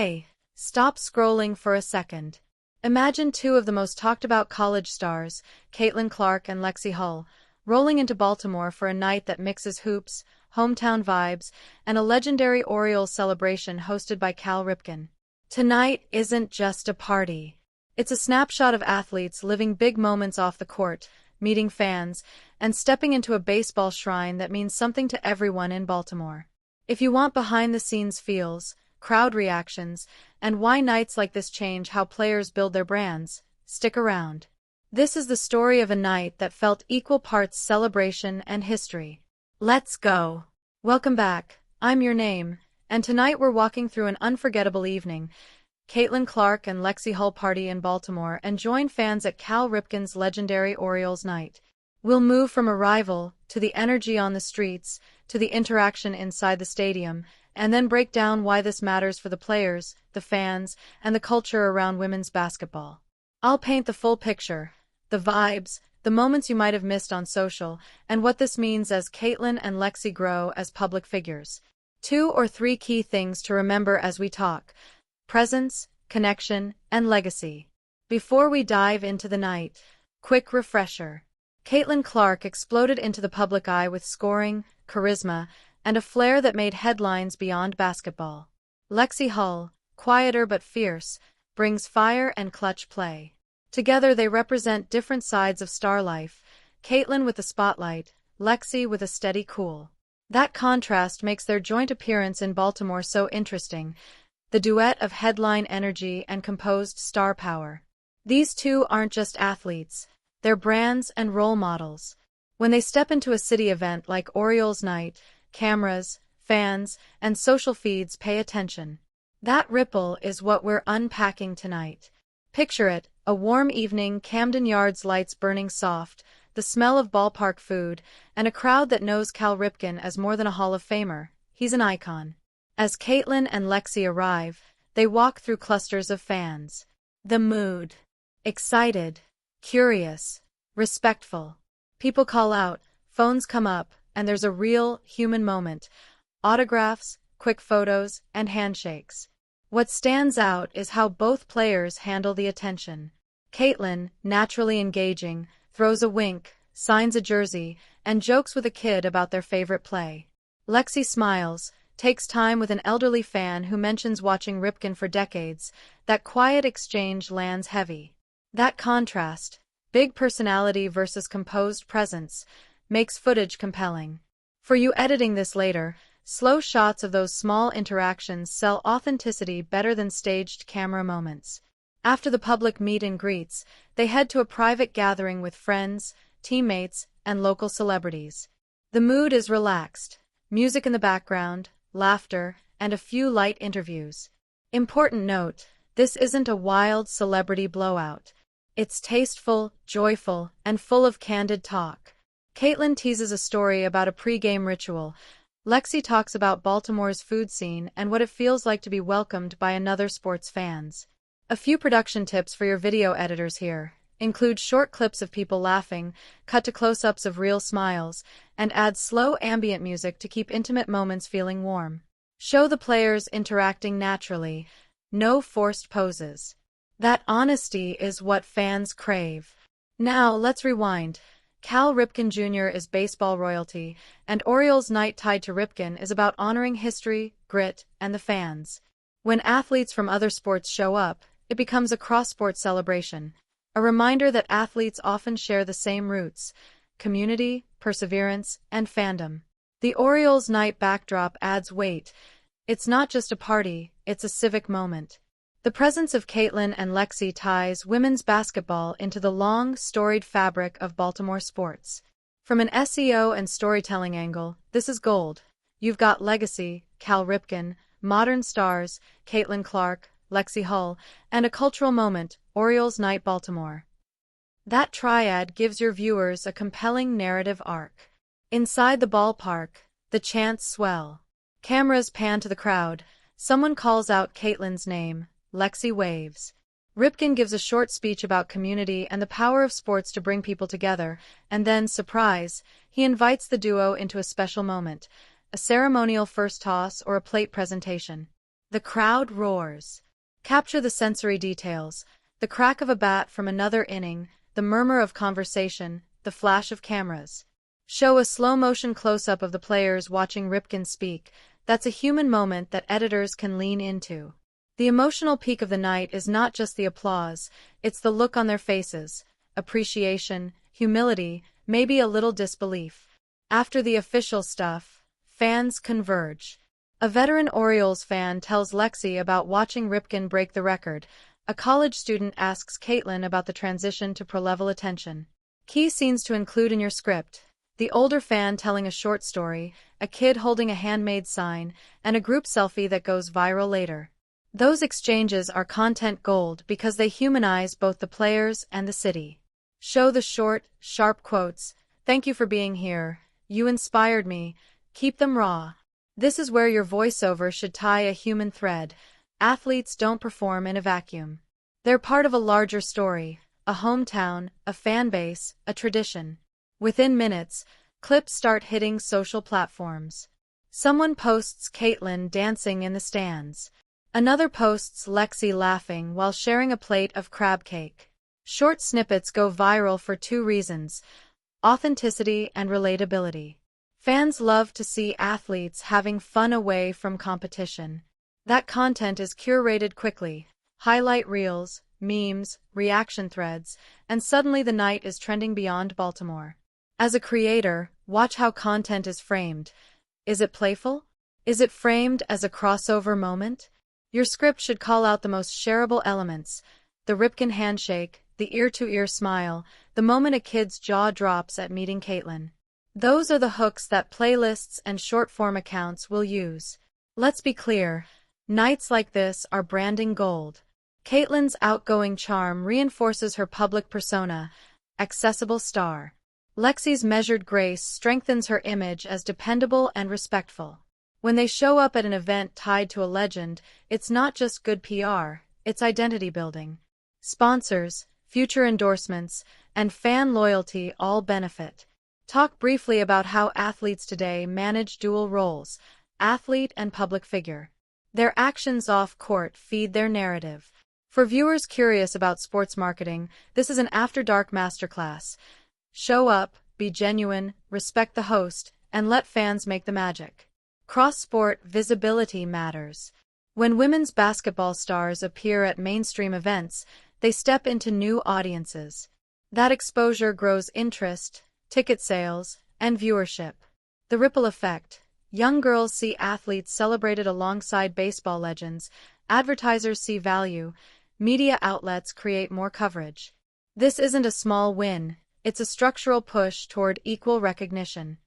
Hey, stop scrolling for a second. Imagine two of the most talked about college stars, Clark and Lexie Hull, rolling into Baltimore for a night that mixes hoops, hometown vibes, and a legendary Orioles celebration hosted by Cal Ripken. Tonight isn't just a party. It's a snapshot of athletes living big moments off the court, meeting fans, and stepping into a baseball shrine that means something to everyone in Baltimore. If you want behind-the-scenes feels, crowd reactions, and why nights like this change how players build their brands, stick around. This is the story of a night that felt equal parts celebration and history. Let's go! Welcome back, I'm your name, and tonight we're walking through an unforgettable evening. Clark and Lexie Hull Party in Baltimore and join fans at Cal Ripken's legendary Orioles Night. We'll move from arrival, to the energy on the streets, to the interaction inside the stadium, and then break down why this matters for the players, the fans, and the culture around women's basketball. I'll paint the full picture, the vibes, the moments you might have missed on social, and what this means as Caitlin and Lexie grow as public figures. 2 or 3 key things to remember as we talk: presence, connection, and legacy. Before we dive into the night, quick refresher. Clark exploded into the public eye with scoring, charisma, and a flair that made headlines beyond basketball. Lexie Hull, quieter but fierce, brings fire and clutch play. Together they represent different sides of star life, Caitlin with the spotlight, Lexie with a steady cool. That contrast makes their joint appearance in Baltimore so interesting, the duet of headline energy and composed star power. These two aren't just athletes, they're brands and role models. When they step into a city event like Orioles Night, cameras, fans, and social feeds pay attention. That ripple is what we're unpacking tonight. Picture it, a warm evening, Camden Yards lights burning soft, the smell of ballpark food, and a crowd that knows Cal Ripken as more than a Hall of Famer. He's an icon. As Caitlin and Lexie arrive, they walk through clusters of fans. The mood: excited, curious, respectful. People call out, phones come up, and there's a real, human moment. Autographs, quick photos, and handshakes. What stands out is how both players handle the attention. Caitlin, naturally engaging, throws a wink, signs a jersey, and jokes with a kid about their favorite play. Lexie smiles, takes time with an elderly fan who mentions watching Ripken for decades. That quiet exchange lands heavy. That contrast, big personality versus composed presence, makes footage compelling. For you editing this later, slow shots of those small interactions sell authenticity better than staged camera moments. After the public meet and greets, they head to a private gathering with friends, teammates, and local celebrities. The mood is relaxed, music in the background, laughter, and a few light interviews. Important note, this isn't a wild celebrity blowout. It's tasteful, joyful, and full of candid talk. Caitlin teases a story about a pre-game ritual. Lexie talks about Baltimore's food scene and what it feels like to be welcomed by another sports fans. A few production tips for your video editors here. Include short clips of people laughing, cut to close-ups of real smiles, and add slow ambient music to keep intimate moments feeling warm. Show the players interacting naturally. No forced poses. That honesty is what fans crave. Now, let's rewind. Cal Ripken Jr. is baseball royalty, and Orioles Night tied to Ripken is about honoring history, grit, and the fans. When athletes from other sports show up, it becomes a cross-sport celebration, a reminder that athletes often share the same roots: community, perseverance, and fandom. The Orioles Night backdrop adds weight. It's not just a party, it's a civic moment. The presence of Caitlin and Lexie ties women's basketball into the long, storied fabric of Baltimore sports. From an SEO and storytelling angle, this is gold. You've got legacy, Cal Ripken, modern stars, Clark, Lexie Hull, and a cultural moment, Orioles Night Baltimore. That triad gives your viewers a compelling narrative arc. Inside the ballpark, the chants swell. Cameras pan to the crowd. Someone calls out Caitlin's name. Lexie waves. Ripken gives a short speech about community and the power of sports to bring people together, and then, surprise, he invites the duo into a special moment, a ceremonial first toss or a plate presentation. The crowd roars. Capture the sensory details. The crack of a bat from another inning, the murmur of conversation, the flash of cameras. Show a slow-motion close-up of the players watching Ripken speak. That's a human moment that editors can lean into. The emotional peak of the night is not just the applause, it's the look on their faces. Appreciation, humility, maybe a little disbelief. After the official stuff, fans converge. A veteran Orioles fan tells Lexie about watching Ripken break the record. A college student asks Caitlin about the transition to pro-level attention. Key scenes to include in your script. The older fan telling a short story, a kid holding a handmade sign, and a group selfie that goes viral later. Those exchanges are content gold because they humanize both the players and the city. Show the short, sharp quotes. Thank you for being here. You inspired me. Keep them raw. This is where your voiceover should tie a human thread. Athletes don't perform in a vacuum. They're part of a larger story, a hometown, a fan base, a tradition. Within minutes, clips start hitting social platforms. Someone posts Caitlin dancing in the stands. Another posts Lexie laughing while sharing a plate of crab cake. Short snippets go viral for two reasons: authenticity and relatability. Fans love to see athletes having fun away from competition. That content is curated quickly. Highlight reels, memes, reaction threads, and suddenly the night is trending beyond Baltimore. As a creator, watch how content is framed. Is it playful? Is it framed as a crossover moment? Your script should call out the most shareable elements: the Ripken handshake, the ear-to-ear smile, the moment a kid's jaw drops at meeting Caitlin. Those are the hooks that playlists and short-form accounts will use. Let's be clear, nights like this are branding gold. Caitlin's outgoing charm reinforces her public persona, accessible star. Lexie's measured grace strengthens her image as dependable and respectful. When they show up at an event tied to a legend, it's not just good PR, it's identity building. Sponsors, future endorsements, and fan loyalty all benefit. Talk briefly about how athletes today manage dual roles, athlete and public figure. Their actions off-court feed their narrative. For viewers curious about sports marketing, this is an after-dark masterclass. Show up, be genuine, respect the host, and let fans make the magic. Cross-sport visibility matters. When women's basketball stars appear at mainstream events, they step into new audiences. That exposure grows interest, ticket sales, and viewership. The ripple effect. Young girls see athletes celebrated alongside baseball legends, advertisers see value, media outlets create more coverage. This isn't a small win, it's a structural push toward equal recognition.